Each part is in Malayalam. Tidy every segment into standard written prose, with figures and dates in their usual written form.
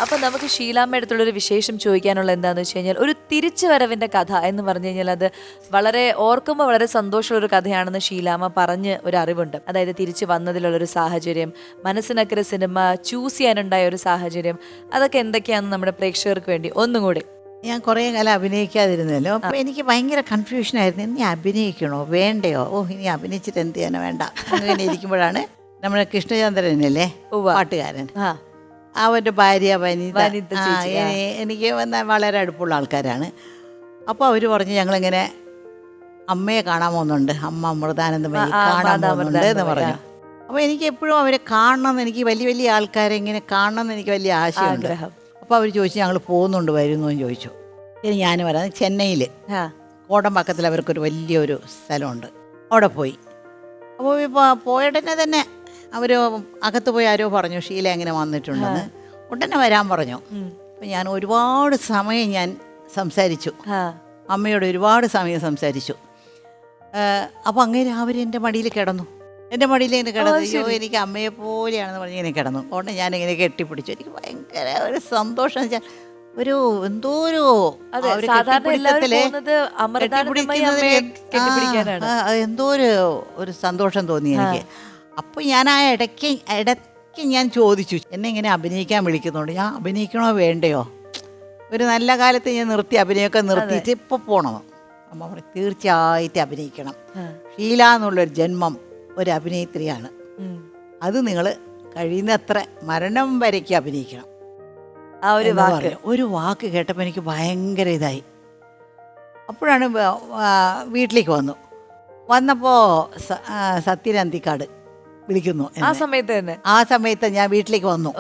അപ്പൊ നമുക്ക് ഷീലാമ്മ അടുത്തുള്ളൊരു വിശേഷം ചോദിക്കാനുള്ള എന്താന്ന് വെച്ച് കഴിഞ്ഞാൽ, ഒരു തിരിച്ചു വരവിന്റെ കഥ എന്ന് പറഞ്ഞു കഴിഞ്ഞാൽ അത് വളരെ ഓർക്കുമ്പോൾ വളരെ സന്തോഷമുള്ള ഒരു കഥയാണെന്ന് ഷീലാമ്മ പറഞ്ഞ് ഒരു അറിവുണ്ട്. അതായത് തിരിച്ചു വന്നതിലുള്ളൊരു സാഹചര്യം, മനസ്സിനക്കരെ സിനിമ ചൂസ് ചെയ്യാനുണ്ടായ ഒരു സാഹചര്യം, അതൊക്കെ എന്തൊക്കെയാണെന്ന് നമ്മുടെ പ്രേക്ഷകർക്ക് വേണ്ടി ഒന്നും കൂടി. ഞാൻ കുറേ കാലം അഭിനയിക്കാതിരുന്നല്ലോ. അപ്പോൾ എനിക്ക് ഭയങ്കര കൺഫ്യൂഷനായിരുന്നു, ഇനി അഭിനയിക്കണോ വേണ്ടയോ, ഇനി അഭിനയിച്ചിട്ട് എന്ത് ചെയ്യാനോ വേണ്ട അങ്ങനെ ഇരിക്കുമ്പോഴാണ് നമ്മുടെ കൃഷ്ണചന്ദ്രനല്ലേ പാട്ടുകാരൻ, അവൻ്റെ ഭാര്യ വനിത, എനിക്ക് വളരെ അടുപ്പുള്ള ആൾക്കാരാണ്. അപ്പോൾ അവർ പറഞ്ഞു ഞങ്ങളിങ്ങനെ അമ്മയെ കാണാൻ പോകുന്നുണ്ട്, അമ്മ അമൃതാനന്ദമയി കാണാൻ പോകുന്നുണ്ട് എന്ന് പറഞ്ഞു. അപ്പോൾ എനിക്ക് എപ്പോഴും അവരെ കാണണമെന്ന്, എനിക്ക് വലിയ വലിയ ആൾക്കാരെ ഇങ്ങനെ കാണണമെന്ന് എനിക്ക് വലിയ ആശയമുണ്ട്. അപ്പോൾ അവർ ചോദിച്ചു ഞങ്ങൾ പോകുന്നുണ്ട് വരുന്നു എന്ന് ചോദിച്ചു. ഇനി ഞാൻ പറയാം, ചെന്നൈയിൽ കോടമ്പാക്കത്തിൽ അവർക്കൊരു വലിയൊരു സ്ഥലമുണ്ട്, അവിടെ പോയി. അപ്പോൾ ഇപ്പോൾ പോയടനെ തന്നെ അവർ അകത്ത് പോയി ആരോ പറഞ്ഞു ഷീല എങ്ങനെ വന്നിട്ടുണ്ടെന്ന്, ഉടനെ വരാൻ പറഞ്ഞു. അപ്പം ഞാൻ ഒരുപാട് സമയം ഞാൻ സംസാരിച്ചു, അമ്മയോട് ഒരുപാട് സമയം സംസാരിച്ചു. അപ്പോൾ അങ്ങനെ അവർ എൻ്റെ മടിയിൽ കിടന്നു, എൻ്റെ മടിയിൽ ഇങ്ങനെ കിടന്നു. അയ്യോ എനിക്ക് അമ്മയെ പോലെയാണെന്ന് പറഞ്ഞ് ഇങ്ങനെ കിടന്നു. അതുകൊണ്ട് ഞാനിങ്ങനെ കെട്ടിപ്പിടിച്ചു. എനിക്ക് ഭയങ്കര ഒരു സന്തോഷം വെച്ചാൽ ഒരു എന്തോ ഒരു എന്തോ ഒരു സന്തോഷം തോന്നി എനിക്ക്. അപ്പോൾ ഞാൻ ആ ഇടയ്ക്ക് ഞാൻ ചോദിച്ചു, എന്നെ ഇങ്ങനെ അഭിനയിക്കാൻ വിളിക്കുന്നുണ്ട്, ഞാൻ അഭിനയിക്കണോ വേണ്ടയോ, ഒരു നല്ല കാലത്ത് ഞാൻ നിർത്തി അഭിനയമൊക്കെ നിർത്തിയിട്ട് ഇപ്പോൾ പോകണോ? അമ്മ പറയും തീർച്ചയായിട്ടും അഭിനയിക്കണം, ഷീല എന്നുള്ളൊരു ജന്മം ഒരു അഭിനേത്രിയാണ്, അത് നിങ്ങൾ കഴിയുന്നത്ര മരണം വരയ്ക്ക് അഭിനയിക്കണം. ആ ഒരു വാക്ക് കേട്ടപ്പോൾ എനിക്ക് ഭയങ്കര ഇതായി. അപ്പോഴാണ് വീട്ടിലേക്ക് വന്നപ്പോൾ സത്യൻ അന്തിക്കാട് വിളിക്കുന്നു. ആ സമയത്ത് ഞാൻ വീട്ടിലേക്ക് വന്നു.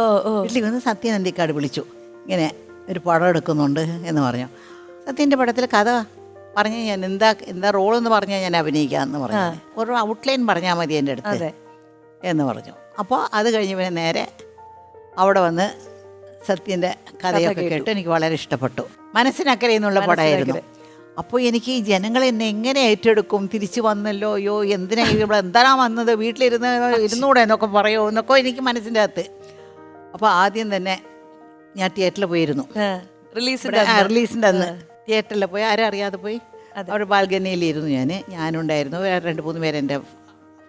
സത്യൻ അന്തിക്കാട് വിളിച്ചു, ഇങ്ങനെ ഒരു പടം എടുക്കുന്നുണ്ട് എന്ന് പറഞ്ഞു. സത്യൻ്റെ പടത്തിൽ കഥ പറഞ്ഞ് ഞാൻ എന്താ റോളെന്ന് പറഞ്ഞാൽ ഞാൻ അഭിനയിക്കാമെന്ന് പറഞ്ഞു. ഒരു ഔട്ട്ലൈൻ പറഞ്ഞാൽ മതി എൻ്റെ അടുത്ത് എന്ന് പറഞ്ഞു. അപ്പോൾ അത് കഴിഞ്ഞ് പിന്നെ നേരെ അവിടെ വന്ന് സത്യൻ്റെ കഥയൊക്കെ കേട്ട് എനിക്ക് വളരെ ഇഷ്ടപ്പെട്ടു. മനസ്സിനക്കരെ എന്നുള്ള പടമായിരുന്നു. അപ്പോൾ എനിക്ക് ഈ ജനങ്ങൾ എന്നെ എങ്ങനെ ഏറ്റെടുക്കും, തിരിച്ചു വന്നല്ലോ, അയ്യോ എന്തിനാ ഇവിടെ എന്താണ് വന്നത്, ഇരുന്നൂടെ എന്നൊക്കെ പറയുമോ എന്നൊക്കെ എനിക്ക് മനസ്സിൻ്റെ അകത്ത്. അപ്പോൾ ആദ്യം തന്നെ ഞാൻ തിയേറ്ററിൽ പോയിരുന്നു, റിലീസിൻ്റെ അന്ന് തിയേറ്ററിൽ പോയി, ആരും അറിയാതെ പോയി. അവിടെ ബാൽക്കണിയിലിരുന്നു, ഞാനുണ്ടായിരുന്നു, വേറെ 2-3 പേര് എൻ്റെ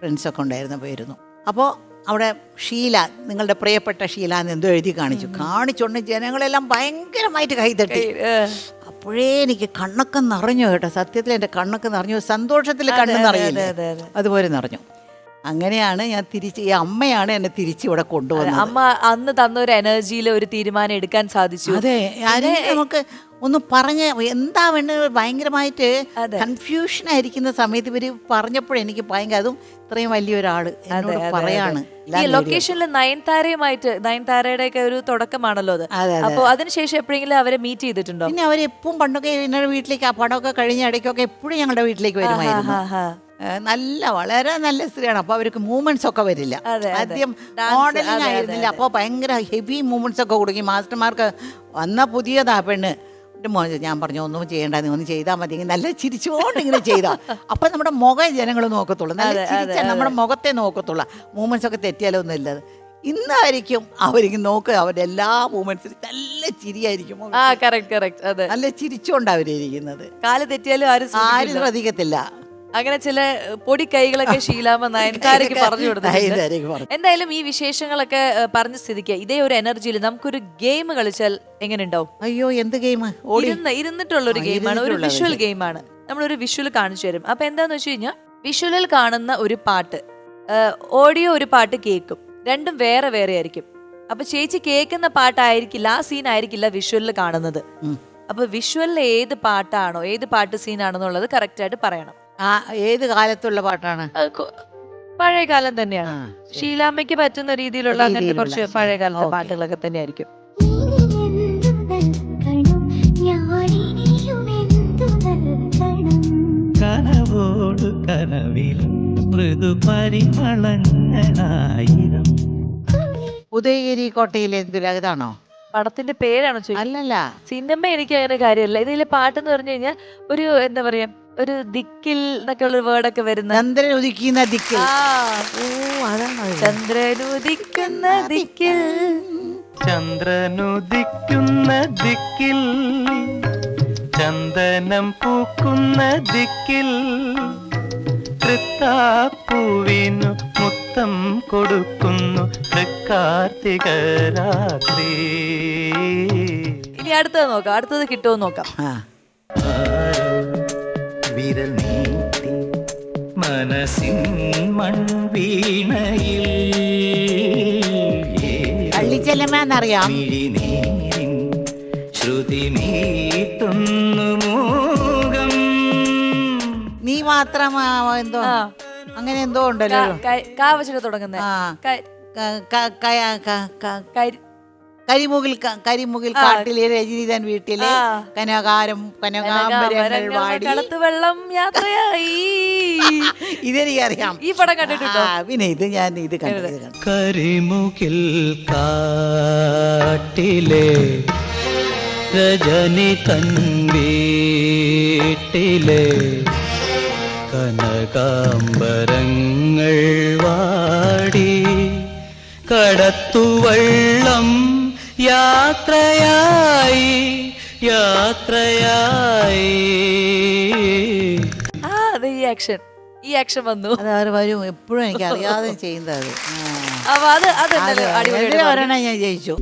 ഫ്രണ്ട്സൊക്കെ ഉണ്ടായിരുന്നു, പോയിരുന്നു. അപ്പോൾ അവിടെ ഷീല, നിങ്ങളുടെ പ്രിയപ്പെട്ട ഷീല എന്ന് എന്തോ എഴുതി കാണിച്ചുകൊണ്ട് ജനങ്ങളെല്ലാം ഭയങ്കരമായിട്ട് കൈതട്ടി. അപ്പോഴേ എനിക്ക് കണ്ണൊക്കെ നിറഞ്ഞു കേട്ടോ, സത്യത്തിൽ എൻ്റെ കണ്ണൊക്കെ നിറഞ്ഞു, സന്തോഷത്തിൽ കണ്ണ് നിറയില്ലേ അതുപോലെ നിറഞ്ഞു. അങ്ങനെയാണ് ഞാൻ തിരിച്ച്, ഈ അമ്മയാണ് എന്നെ തിരിച്ച് ഇവിടെ കൊണ്ടുവന്നത്. അമ്മ അന്ന് തന്നൊരു എനർജിയിൽ ഒരു തീരുമാനം എടുക്കാൻ സാധിച്ചു. അതെ, നമുക്ക് ഒന്ന് പറഞ്ഞ് എന്താ വേണ്ടത് ഭയങ്കരമായിട്ട് കൺഫ്യൂഷൻ ആയിരിക്കുന്ന സമയത്ത് ഇവര് പറഞ്ഞപ്പോഴെനിക്ക് ഭയങ്കര, അതും ഇത്രയും വലിയൊരാള് എന്നോട് പറയാണ്. ഈ ലൊക്കേഷനിൽ നയൻതാരയുടെ ഒക്കെ ഒരു തുടക്കമാണല്ലോ അത്. അപ്പോൾ അതിനുശേഷം എപ്പോഴെങ്കിലും അവരെ മീറ്റ് ചെയ്തിട്ടുണ്ടോ? പിന്നെ അവരെപ്പോഴും പണ്ടൊക്കെ എന്നോട് വീട്ടിലേക്ക്, ആ പടമൊക്കെ കഴിഞ്ഞ ഇടയ്ക്കൊക്കെ എപ്പോഴും ഞങ്ങളുടെ വീട്ടിലേക്ക് വരുമായിരുന്നു. വളരെ നല്ല സ്ത്രീയാണ്. അപ്പോൾ അവർക്ക് മൂവ്മെന്റ്സ് ഒക്കെ വരില്ല, ആദ്യം മോഡലിംഗ് ആയിരുന്നില്ല, അപ്പോൾ ഭയങ്കര ഹെവി മൂവ്മെന്റ്സ് ഒക്കെ കൊടുക്കും മാസ്റ്റർമാർക്ക്. വന്ന പുതിയതാ പെണ്ണ്. ഞാൻ പറഞ്ഞു ഒന്നും ചെയ്യേണ്ട, നീ ഒന്നും ചെയ്താൽ മതി, നല്ല ചിരിച്ചുകൊണ്ട് ഇങ്ങനെ ചെയ്താൽ അപ്പം നമ്മുടെ മുഖം ജനങ്ങൾ നോക്കത്തുള്ളൂ, നല്ല ചിരിച്ചാൽ നമ്മുടെ മുഖത്തെ നോക്കത്തുള്ളൂ. മൂവ്മെന്റ്സ് ഒക്കെ തെറ്റിയാലൊന്നും ഇല്ലത്. ഇന്നായിരിക്കും അവർക്ക് നോക്കുക, അവരുടെ എല്ലാ മൂവ്മെന്റ്സിലും നല്ല ചിരിയായിരിക്കും, നല്ല ചിരിച്ചുകൊണ്ട് അവരിയ്ക്കുന്നത്. കാല് തെറ്റിയാലും ആരും ശ്രദ്ധിക്കത്തില്ല. അങ്ങനെ ചില പൊടി കൈകളൊക്കെ ഷീലാമ്മ നയൻതാരയ്ക്ക് പറഞ്ഞു കൊടുത്തു. എന്തായാലും ഈ വിശേഷങ്ങളൊക്കെ പറഞ്ഞ സ്ഥിതിക്ക് ഇതേ ഒരു എനർജിയിൽ നമുക്കൊരു ഗെയിം കളിച്ചാൽ എങ്ങനെ ഉണ്ടാവും? അയ്യോ എന്ത് ഗെയിം? ഇരുന്നിട്ടുള്ള ഒരു ഗെയിമാണ്, ഒരു വിഷ്വൽ ഗെയിമാണ്. നമ്മളൊരു വിഷ്വൽ കാണിച്ചു തരും. അപ്പൊ എന്താന്ന് വെച്ച് കഴിഞ്ഞാൽ, വിഷ്വലിൽ കാണുന്ന ഒരു പാട്ട്, ഓഡിയോ ഒരു പാട്ട് കേൾക്കും, രണ്ടും വേറെ വേറെ ആയിരിക്കും. അപ്പൊ ചേച്ചി കേൾക്കുന്ന പാട്ടായിരിക്കില്ല, ആ സീൻ ആയിരിക്കില്ല വിഷ്വലിൽ കാണുന്നത്. അപ്പൊ വിഷ്വലിൽ ഏത് പാട്ടാണോ, ഏത് പാട്ട് സീനാണെന്നുള്ളത് കറക്റ്റ് ആയിട്ട് പറയണം. ഏത് കാലത്തുള്ള പാട്ടാണ്? പഴയ കാലം തന്നെയാണ്. ഷീലാമ്മയ്ക്ക് പറ്റുന്ന രീതിയിലുള്ള അങ്ങനത്തെ കുറച്ച് പഴയ കാലത്തെ പാട്ടുകളൊക്കെ തന്നെയായിരിക്കും. കനവോട് കനവിൽ മൃദു പരിമളങ്ങളായിരം. ഉദയഗിരി കോട്ടയിലെ എന്തുരാഗതാണോ പടത്തിന്റെ പേരാണോ? അല്ലല്ല, സിനിമ എനിക്ക് അങ്ങനെ കാര്യമല്ല. ഇതിലെ പാട്ടെന്ന് പറഞ്ഞു കഴിഞ്ഞാൽ ഒരു എന്താ പറയാ, ഒരു ദിക്കിൽ എന്നൊക്കെ ഉള്ള വേർഡൊക്കെ വരുന്ന, ചന്ദ്രൻ ഉദിക്കുന്ന ദിക്കിൽ. ചന്ദ്രൻ ഉദിക്കുന്ന ദിക്കിൽ ചന്ദ്രനുദിക്കുന്ന ദിക്കിൽ ചന്ദനം പൂക്കുന്ന ദിക്കിൽ തൃത്താപ്പൂവിനു മുത്തം കൊടുക്കുന്നു തൃക്കാർത്തിക രാത്രി. ഇനി അടുത്തത് നോക്കാം, അടുത്തത് കിട്ടുമോ നോക്കാം. ആ വിരൽ നീട്ടി മനസ്സിൻ മൺവീണയിൽ കള്ളിച്ചെല്ലമ്മന്നറിയാം. മിഴിനീരിൻ ശ്രുതി മീട്ടുന്നു മൂകം. നീ മാത്രം എന്തോ ആ. അങ്ങനെ എന്തോ ഉണ്ടല്ലോ. കാ വെച്ചിട്ട് തുടങ്ങുന്നത്. ആ. കരിമുകിൽ കാട്ടിലെ രജനീതൻ വീട്ടിലെ കനകാംബരങ്ങൾ വാടി കടത്ത് വെള്ളം യാത്രയായി. ഇതെനിക്കറിയാം. ഈ പടം കണ്ടിട്ടുണ്ടോ? പിന്നെ ഇത് കണ്ടത്. കരിമുകിൽ കാട്ടിലെ രജനി തൻ വീട്ടിലെ കനകാംബരങ്ങൾ വാടി കടത്തുവള്ളം യാത്രയായി യാത്രയായി. അതെ, ഈ ആക്ഷൻ വന്നു. അത് അവർ വരും എപ്പോഴും എനിക്ക് അറിയാതെ ചെയ്യുന്നത്. അപ്പൊ അത് അടിപൊളി. ഒരെണ്ണം ഞാൻ ജയിച്ചു.